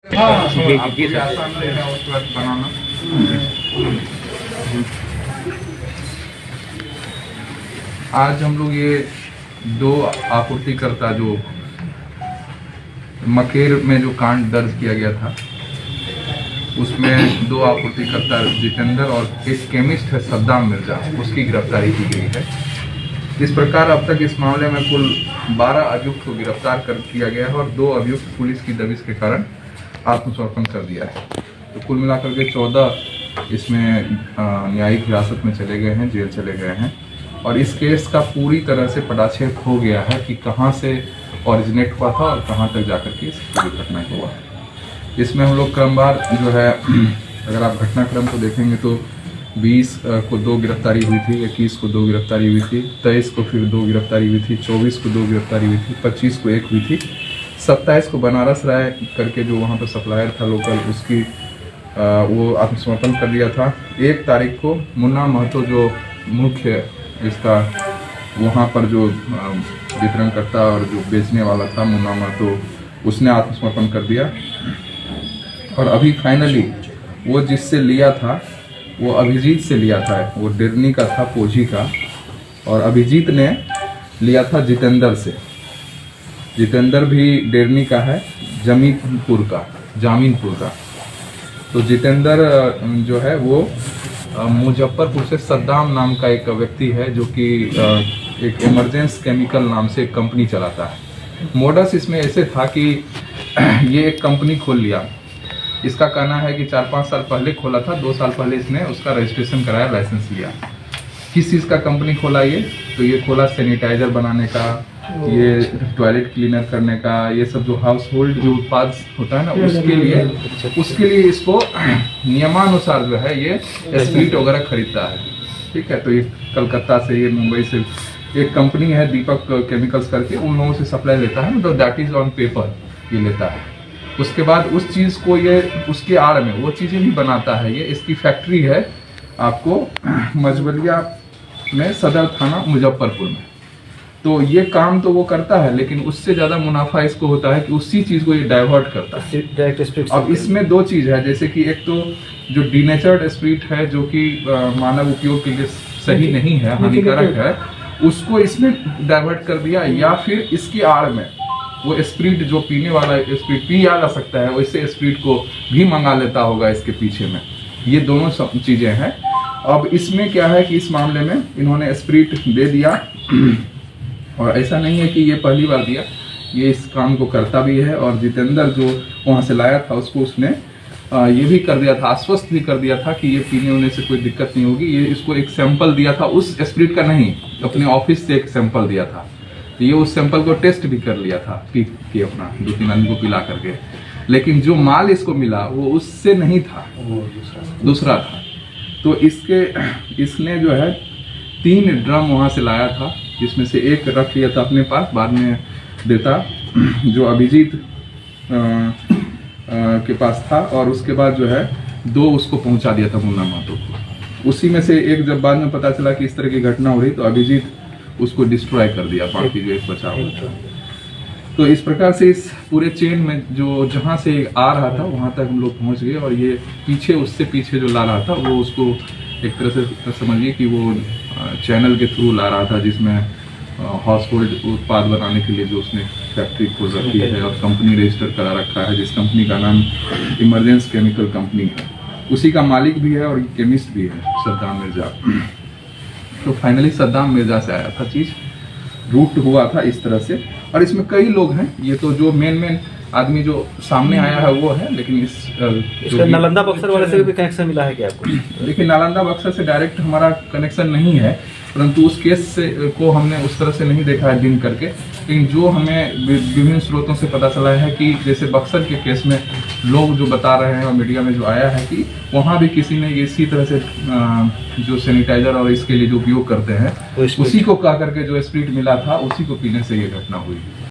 बनाना। आज हम लोग ये दो आपूर्तिकर्ता जो मकेर में जो कांड दर्ज किया गया था उसमें दो आपूर्तिकर्ता जितेंद्र और एक केमिस्ट है सद्दाम मिर्जा, उसकी गिरफ्तारी की गई है। इस प्रकार अब तक इस मामले में कुल 12 अभियुक्त को गिरफ्तार कर किया गया है और 2 अभियुक्त पुलिस की दबिश के कारण आत्मसमर्पण कर दिया है। तो कुल मिलाकर के 14 इसमें न्यायिक हिरासत में चले गए हैं, जेल चले गए हैं और इस केस का पूरी तरह से पटाक्षेप हो गया है कि कहां से ओरिजिनेट हुआ था और कहां तक जाकर के इस पूरी घटना हुआ है। इसमें हम लोग क्रमवार जो है, अगर आप घटनाक्रम को देखेंगे तो 20 को 2 गिरफ्तारी हुई थी, 21 को 2 गिरफ्तारी हुई थी, 23 को फिर 2 गिरफ्तारी हुई थी, 24 को 2 गिरफ्तारी हुई थी, 25 को 1 हुई थी, 27 को बनारस राय करके जो वहाँ पर सप्लायर था लोकल, उसकी वो आत्मसमर्पण कर दिया था। 1 तारीख को मुन्ना महतो जो मुख्य इसका वहाँ पर जो वितरणकर्ता और जो बेचने वाला था मुन्ना महतो, उसने आत्मसमर्पण कर दिया। और अभी फाइनली वो जिससे लिया था वो अभिजीत से लिया था, वो डिरनी का था, पोजी का, और अभिजीत ने लिया था जितेंद्र से। जितेंद्र भी डिरनी का है, जामीनपुर का। तो जितेंद्र जो है वो मुजफ्फरपुर से सद्दाम नाम का एक व्यक्ति है जो कि एक इमरजेंस केमिकल नाम से एक कंपनी चलाता है। मोडस इसमें ऐसे था कि ये एक कंपनी खोल लिया। इसका कहना है कि 4-5 साल पहले खोला था, 2 साल पहले इसने उसका रजिस्ट्रेशन कराया, लाइसेंस लिया। किस चीज़ का कंपनी खोला ये? तो ये खोला सैनिटाइजर बनाने का, ये टॉयलेट क्लीनर करने का, ये सब जो हाउस होल्ड जो उत्पाद होता है ना, उसके लिए इसको नियमानुसार जो है ये स्प्रिट वगैरह खरीदता है। ठीक है, तो ये कलकत्ता से, ये मुंबई से एक कंपनी है दीपक केमिकल्स करके, उन लोगों से सप्लाई लेता है, मतलब दैट इज ऑन पेपर ये लेता है। उसके बाद उस चीज़ को ये उसके आड़ में वो चीज़ें भी बनाता है। ये इसकी फैक्ट्री है आपको मझवलिया में, सदर थाना मुजफ्फरपुर में। तो ये काम तो वो करता है, लेकिन उससे ज़्यादा मुनाफा इसको होता है कि उसी चीज़ को ये डाइवर्ट करता है। अब इसमें 2 चीज़ है, जैसे कि एक तो जो डीनेचर्ड स्प्रिट है जो कि मानव उपयोग के लिए सही नहीं है, हानिकारक है, उसको इसमें डाइवर्ट कर दिया, या फिर इसकी आड़ में वो स्प्रिट जो पीने वाला स्प्रिट पिया जा सकता है वैसे स्प्रिट को भी मंगा लेता होगा इसके पीछे में। ये दोनों चीज़ें हैं। अब इसमें क्या है कि इस मामले में इन्होंने स्प्रिट दे दिया और ऐसा नहीं है कि ये पहली बार दिया, ये इस काम को करता भी है। और जितेंद्र जो वहाँ से लाया था उसको उसने ये भी कर दिया था, आश्वस्त भी कर दिया था कि ये पीने होने से कोई दिक्कत नहीं होगी। ये इसको एक सैंपल दिया था, उस स्प्रिट का नहीं, अपने ऑफिस से एक सैंपल दिया था। तो ये उस सैंपल को टेस्ट भी कर लिया था, पी के अपना 2-3 आदमी को पिला करके, लेकिन जो माल इसको मिला वो उससे नहीं था, दूसरा था। तो इसने जो है 3 ड्रम वहाँ से लाया था, जिसमें से 1 रख लिया था अपने पास, बाद में देता जो अभिजीत के पास था, और उसके बाद जो है 2 उसको पहुँचा दिया था मुन्ना महतो को। उसी में से एक जब बाद में पता चला कि इस तरह की घटना हो रही तो अभिजीत उसको डिस्ट्रॉय कर दिया, बाकी जो एक बचा हुआ था। तो इस प्रकार से इस पूरे चेन में जो जहाँ से आ रहा था वहाँ तक हम लोग पहुँच गए, और ये पीछे उससे पीछे जो ला रहा था वो उसको एक तरह से समझिए कि वो चैनल के थ्रू ला रहा था, जिसमें हाउस होल्ड उत्पाद बनाने के लिए जो उसने फैक्ट्री खोल रखी है और कंपनी रजिस्टर करा रखा है, जिस कंपनी का नाम इमरजेंस केमिकल कंपनी है। उसी का मालिक भी है और केमिस्ट भी है, सद्दाम मिर्जा। तो फाइनली सद्दाम मिर्जा से आया था चीज़, रूट हुआ था इस तरह से। और इसमें कई लोग हैं, ये तो जो मेन आदमी जो सामने आया है वो है, लेकिन इसका नालंदा बक्सर वाले से भी कनेक्शन मिला है क्या आपको? देखिए, नालंदा बक्सर से डायरेक्ट हमारा कनेक्शन नहीं है, परंतु उस केस से को हमने उस तरह से नहीं देखा है दिन करके। लेकिन जो हमें विभिन्न स्रोतों से पता चला है कि जैसे बक्सर के केस में लोग जो बता रहे हैं और मीडिया में जो आया है कि वहाँ भी किसी ने इसी तरह से जो सैनिटाइजर और इसके लिए जो उपयोग करते हैं उसी को कह करके जो स्प्रिट मिला था उसी को पीने से ये घटना हुई।